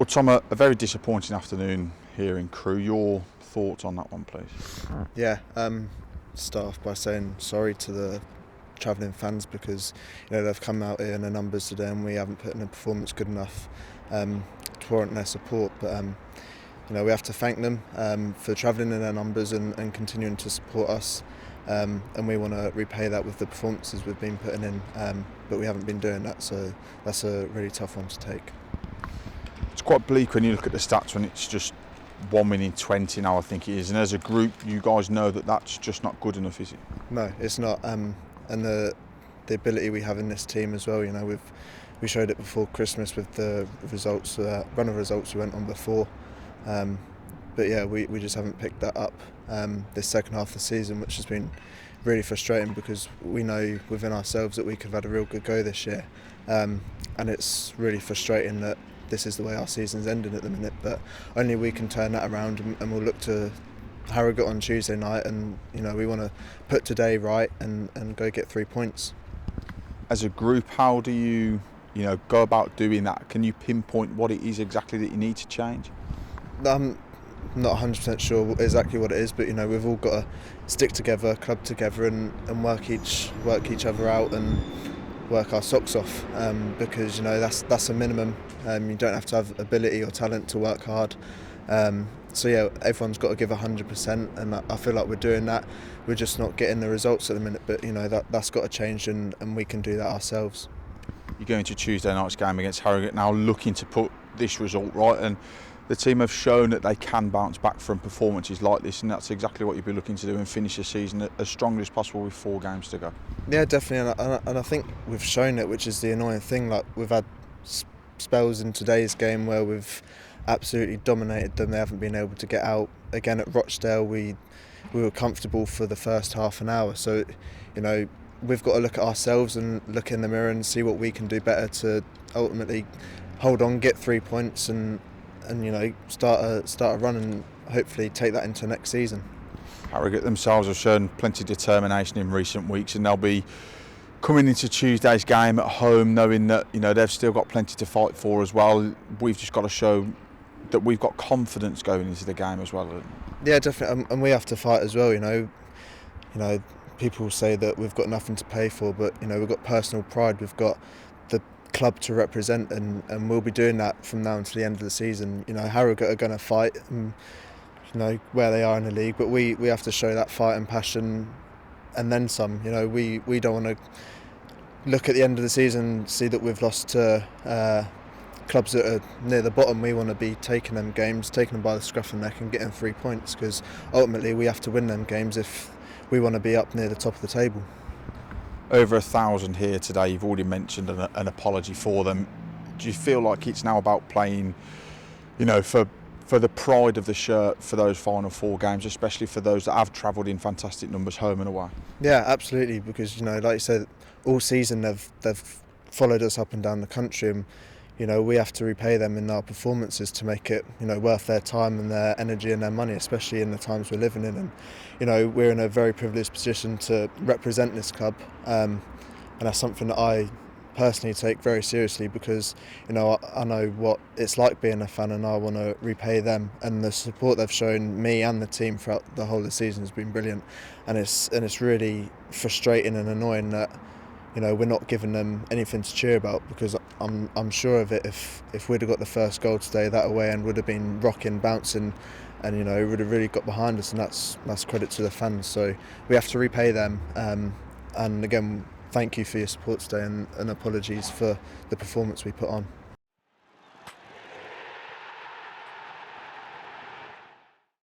Well, Tom, a very disappointing afternoon here in Crewe. Your thoughts on that one, please? Yeah, start off by saying sorry to the travelling fans because they've come out here in their numbers today and we haven't put in a performance good enough to warrant their support. But we have to thank them for travelling in their numbers and continuing to support us. And we want to repay that with the performances we've been putting in, but we haven't been doing that, so that's a really tough one to take. It's quite bleak when you look at the stats when it's just 1 win in 20 now, I think it is. And as a group, you guys know that that's just not good enough, is it? No, it's not. And the ability we have in this team as well. We showed it before Christmas with the results, run of results we went on before. But yeah, we just haven't picked that up this second half of the season, which has been really frustrating because we know within ourselves that we could have had a real good go this year. And it's really frustrating that this is the way our season's ending at the minute, but only we can turn that around, and we'll look to Harrogate on Tuesday night, and we want to put today right and go get 3 points. As a group, how do you go about doing that? Can you pinpoint what it is exactly that you need to change? I'm not 100% sure exactly what it is, but we've all got to stick together, club together, and work each other out and work our socks off, because that's a minimum. You don't have to have ability or talent to work hard. So yeah, everyone's got to give 100%, and I feel like we're doing that. We're just not getting the results at the minute, but that's got to change, and we can do that ourselves. You're going to Tuesday night's game against Harrogate now, looking to put this result right, and the team have shown that they can bounce back from performances like this, and that's exactly what you'll be looking to do and finish the season as strongly as possible with 4 games to go. Yeah, definitely, and I think we've shown it, which is the annoying thing. Like, we've had spells in today's game where we've absolutely dominated them. They haven't been able to get out. Again at Rochdale, we were comfortable for the first half an hour. So we've got to look at ourselves and look in the mirror and see what we can do better to ultimately hold on, get 3 points, and start a run and hopefully take that into next season. Harrogate themselves have shown plenty of determination in recent weeks, and they'll be coming into Tuesday's game at home knowing that they've still got plenty to fight for as well. We've just got to show that we've got confidence going into the game as well. Yeah, definitely, and we have to fight as well. People say that we've got nothing to play for, but we've got personal pride. We've got the club to represent, and we'll be doing that from now until the end of the season. Harrogate are going to fight, where they are in the league, but we have to show that fight and passion, and then some. We don't want to look at the end of the season, see that we've lost to clubs that are near the bottom. We want to be taking them games, taking them by the scruff of the neck and getting 3 points, because ultimately we have to win them games if we want to be up near the top of the table. Over 1,000 here today. You've already mentioned an apology for them. Do you feel like it's now about playing, for the pride of the shirt for those final 4 games, especially for those that have travelled in fantastic numbers home and away? Yeah, absolutely, because like you said, all season they've followed us up and down the country, and we have to repay them in our performances to make it worth their time and their energy and their money, especially in the times we're living in. And we're in a very privileged position to represent this club, and that's something that I personally take very seriously, because I know what it's like being a fan, and I want to repay them, and the support they've shown me and the team throughout the whole of the season has been brilliant. And it's really frustrating and annoying that we're not giving them anything to cheer about, because I'm sure of it, if we'd have got the first goal today, that away end would have been rocking, bouncing, and it would have really got behind us, and that's credit to the fans. So we have to repay them, and again, thank you for your support today, and apologies for the performance we put on.